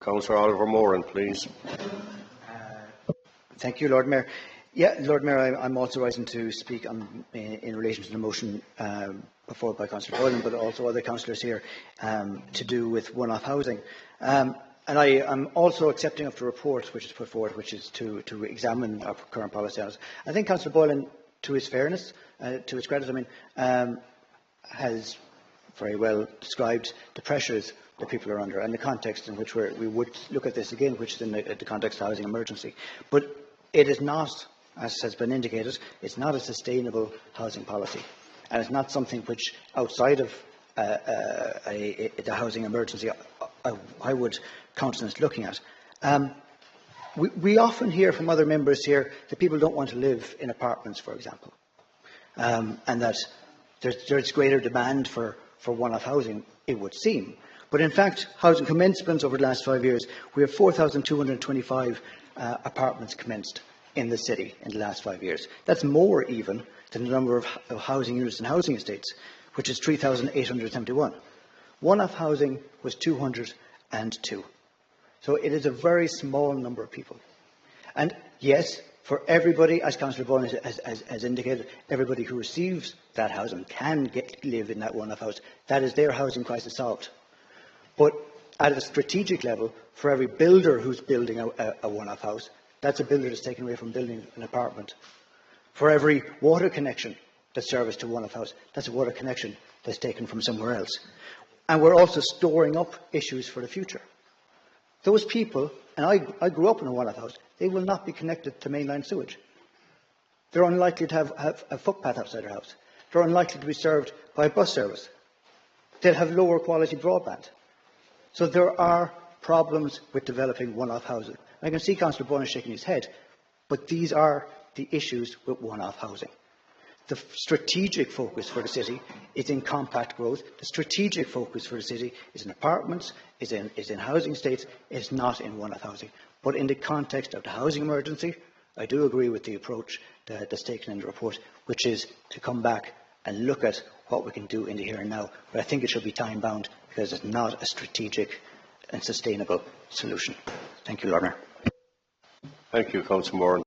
Councillor Oliver Moran, please. Thank you, Lord Mayor. Yeah, Lord Mayor, I'm also rising to speak in relation to the motion put by Councillor Boylan, but also other councillors here, to do with one-off housing. And I am also accepting of the report which is put forward, which is to examine our current policy. I think Councillor Boylan, to his fairness, to his credit, has very well described the pressures that people are under and the context in which we would look at this again, which is in the context of housing emergency. But it is not, as has been indicated, it's not a sustainable housing policy, and it's not something which, outside of the housing emergency, I would countenance looking at. We often hear from other members here that people don't want to live in apartments, for example, and that there's greater demand for one-off housing, it would seem. But in fact, housing commencements over the last 5 years, we have 4,225 apartments commenced in the city in the last 5 years. That's more even than the number of housing units and housing estates, which is 3,871. One-off housing was 202. So it is a very small number of people. And yes, for everybody, as Councillor Boylan has indicated, everybody who receives that housing can live in that one-off house. That is their housing crisis solved. But at a strategic level, for every builder who's building a one-off house, that's a builder that's taken away from building an apartment. For every water connection that's serviced to one-off house, that's a water connection that's taken from somewhere else. And we're also storing up issues for the future. Those people, and I grew up in a one-off house, they will not be connected to mainline sewage. They're unlikely to have a footpath outside their house. They're unlikely to be served by a bus service. They'll have lower quality broadband. So there are problems with developing one-off housing. I can see Councillor Boylan shaking his head, but these are the issues with one-off housing. The strategic focus for the city is in compact growth. The strategic focus for the city is in apartments, is in housing estates, is not in one-off housing. But in the context of the housing emergency, I do agree with the approach that's taken in the report, which is to come back and look at what we can do in the here and now. But I think it should be time-bound because it's not a strategic and sustainable solution. Thank you, Lord Mayor. Thank you, Councillor Moran.